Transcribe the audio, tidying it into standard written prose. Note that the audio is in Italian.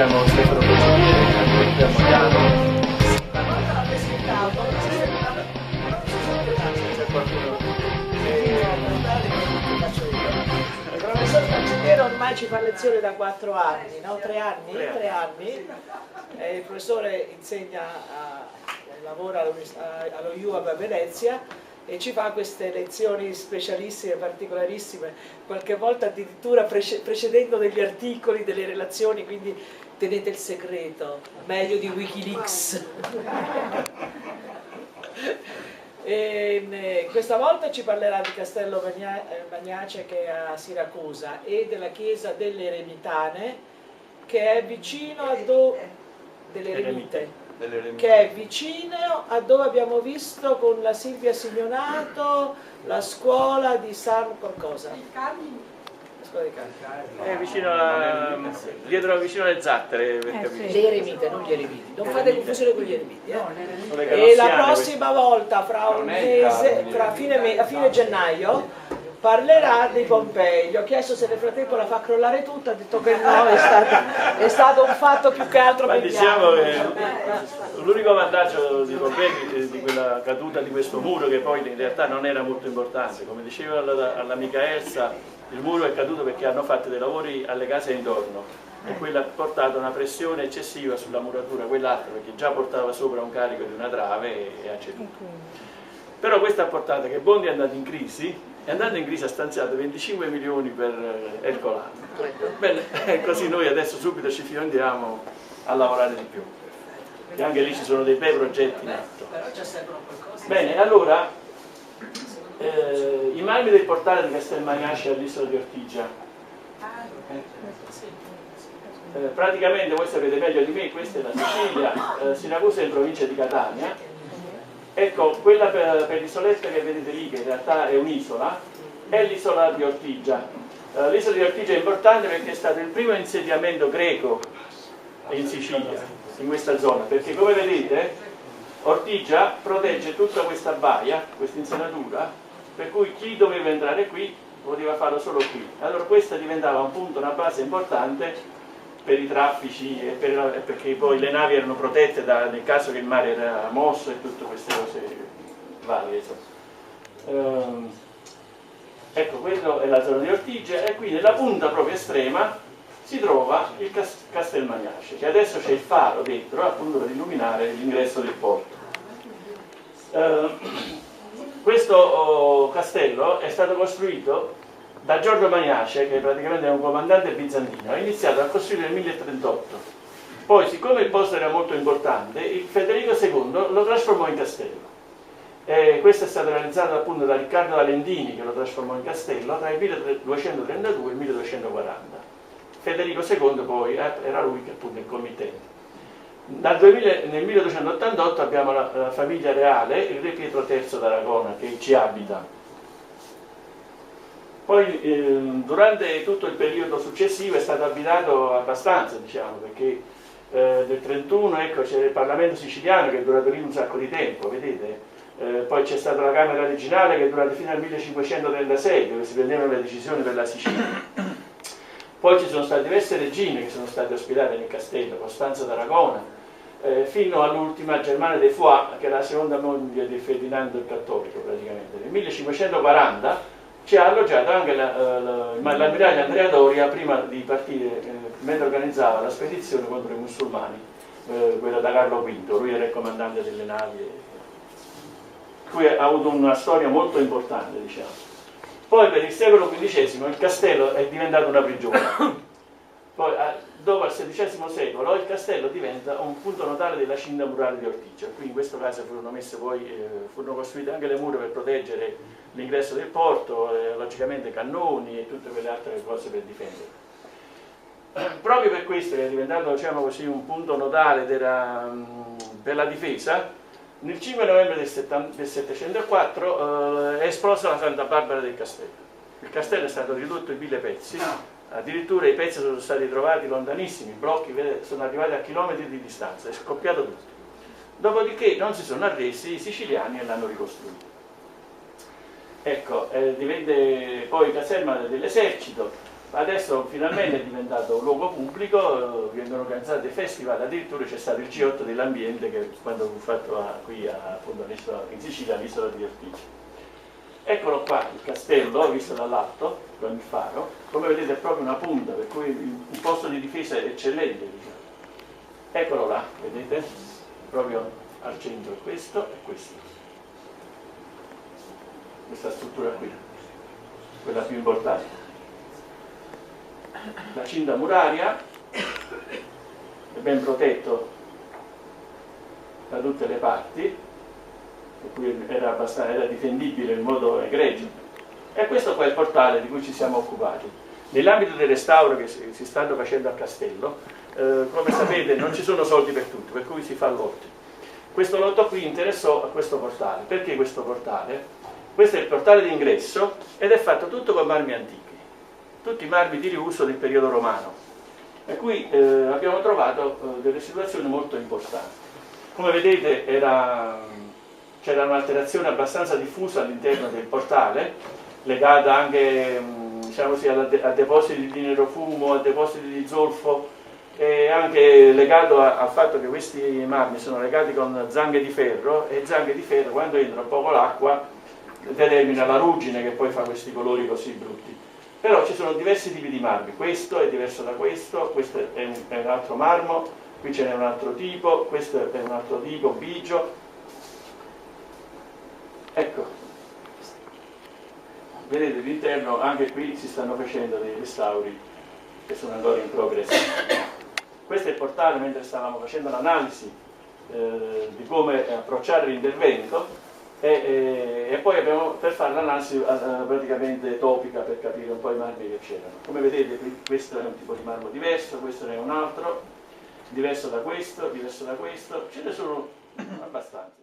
abbiamo Stefano Poggiolieri, abbiamo Milano. C'è qualcuno? Il professor Cancelliero ormai ci fa lezione da 4 anni, no? 3 anni? 3 anni. Il professore insegna, lavora allo UAB a Venezia e ci fa queste lezioni specialissime, particolarissime, qualche volta addirittura precedendo degli articoli, delle relazioni, quindi tenete il segreto, meglio di Wikileaks. Questa volta ci parlerà di Castello Magnace, che è a Siracusa, e della chiesa delle Eremitane, che è vicino a delle Eremite, che è vicino a dove abbiamo visto con la Silvia Signonato la scuola di San qualcosa. Vicino vicino alle Zattere, per capire. Le Eremite, non gli Eremiti, non fate confusione con gli Eremiti. E E la prossima volta, fra un mese, a fine gennaio, parlerà di Pompei. Gli ho chiesto se nel frattempo la fa crollare tutta, ha detto che no, è stato un fatto più che altro. Ma diciamo che l'unico vantaggio di Pompei, di quella caduta di questo muro, che poi in realtà non era molto importante, come diceva all'amica Elsa, il muro è caduto perché hanno fatto dei lavori alle case intorno e quello ha portato una pressione eccessiva sulla muratura, quell'altro perché già portava sopra un carico di una trave e ha ceduto. Però questo ha portato che Bondi è andato in crisi, ha stanziato 25 milioni per Ercolano. Bene, così noi adesso subito ci fiondiamo a lavorare di più. E anche lì ci sono dei bei progetti in atto. Bene, allora, i marmi del portale di Castelmagnace all'isola di Ortigia. Praticamente, voi sapete meglio di me, questa è la Sicilia, Siracusa è in provincia di Catania. Ecco, quella per l'isoletta che vedete lì, che in realtà è un'isola, è l'isola di Ortigia. L'isola di Ortigia è importante perché è stato il primo insediamento greco in Sicilia, in questa zona, perché come vedete Ortigia protegge tutta questa baia, questa insenatura, per cui chi doveva entrare qui poteva farlo solo qui. Allora questa diventava un punto, una base importante per i traffici e perché poi le navi erano protette nel caso che il mare era mosso e tutte queste cose varie. Ecco, questa è la zona di Ortigia e qui nella punta proprio estrema si trova il Castelmagnace, che adesso c'è il faro dentro appunto per illuminare l'ingresso del porto. Questo castello è stato costruito da Giorgio Magnace, che praticamente è un comandante bizantino. Ha iniziato a costruire nel 1038. Poi, siccome il posto era molto importante, il Federico II lo trasformò in castello. Questo è stato realizzato appunto da Riccardo Valentini, che lo trasformò in castello tra il 1232 e il 1240. Federico II poi era lui che appunto il committente. Nel 1288 abbiamo la famiglia reale, il re Pietro III d'Aragona, che ci abita. Poi durante tutto il periodo successivo è stato abitato abbastanza, diciamo, perché nel 31 ecco, c'è il Parlamento siciliano che è durato lì un sacco di tempo, vedete? Poi c'è stata la Camera Reginale che è durata fino al 1536, dove si prendevano le decisioni per la Sicilia. Poi ci sono state diverse regine che sono state ospitate nel castello, Costanza d'Aragona, fino all'ultima Germana de Foix, che è la seconda moglie di Ferdinando il Cattolico praticamente. Nel 1540 ci ha alloggiato anche l'ammiraglio Andrea Doria prima di partire, mentre organizzava la spedizione contro i musulmani, quella da Carlo V, lui era il comandante delle navi, cui ha avuto una storia molto importante, diciamo. Poi per il secolo XV il castello è diventato una prigione. Poi dopo al XVI secolo il castello diventa un punto notale della cinta murale di Ortigia. Qui in questo caso furono costruite anche le mura per proteggere l'ingresso del porto, logicamente cannoni e tutte quelle altre cose per difendere. Proprio per questo che è diventato, diciamo così, un punto notale per la difesa, nel 5 novembre del 704 è esplosa la Santa Barbara del castello. Il castello è stato ridotto in 1000 pezzi, addirittura i pezzi sono stati trovati lontanissimi, i blocchi sono arrivati a chilometri di distanza, è scoppiato tutto. Dopodiché non si sono arresi i siciliani e l'hanno ricostruito. Ecco, divenne poi caserma dell'esercito, Adesso finalmente è diventato un luogo pubblico, vengono organizzati festival, addirittura c'è stato il G8 dell'ambiente che quando fu fatto qui appunto in Sicilia, all'isola di Ortigia. Eccolo qua il castello, visto dall'alto, con il faro, come vedete è proprio una punta, per cui un posto di difesa eccellente, diciamo. Eccolo là, vedete? Proprio al centro questo e questo. Questa struttura qui, quella più importante. La cinta muraria è ben protetto da tutte le parti, per cui era difendibile in modo egregio. E questo qua è il portale di cui ci siamo occupati. Nell'ambito del restauro che si stanno facendo al castello, come sapete non ci sono soldi per tutto, per cui si fa lotto. Questo lotto qui interessò a questo portale. Perché questo portale? Questo è il portale d'ingresso ed è fatto tutto con marmi antichi, tutti i marmi di riuso del periodo romano. E qui abbiamo trovato delle situazioni molto importanti. Come vedete c'era un'alterazione abbastanza diffusa all'interno del portale, legata anche diciamo così, a depositi di nerofumo, a depositi di zolfo, e anche legato al fatto che questi marmi sono legati con zanghe di ferro, e zanghe di ferro quando entra poco l'acqua determina la ruggine che poi fa questi colori così brutti. Però ci sono diversi tipi di marmi, questo è diverso da questo è un altro marmo, qui ce n'è un altro tipo, questo è un altro tipo, bigio. Ecco, vedete l'interno, anche qui si stanno facendo dei restauri che sono ancora in progress. Questo è il portale mentre stavamo facendo l'analisi di come approcciare l'intervento. E poi abbiamo per fare l'analisi praticamente topica per capire un po' i marmi che c'erano. Come vedete questo è un tipo di marmo diverso, questo è un altro, diverso da questo, ce ne sono abbastanza.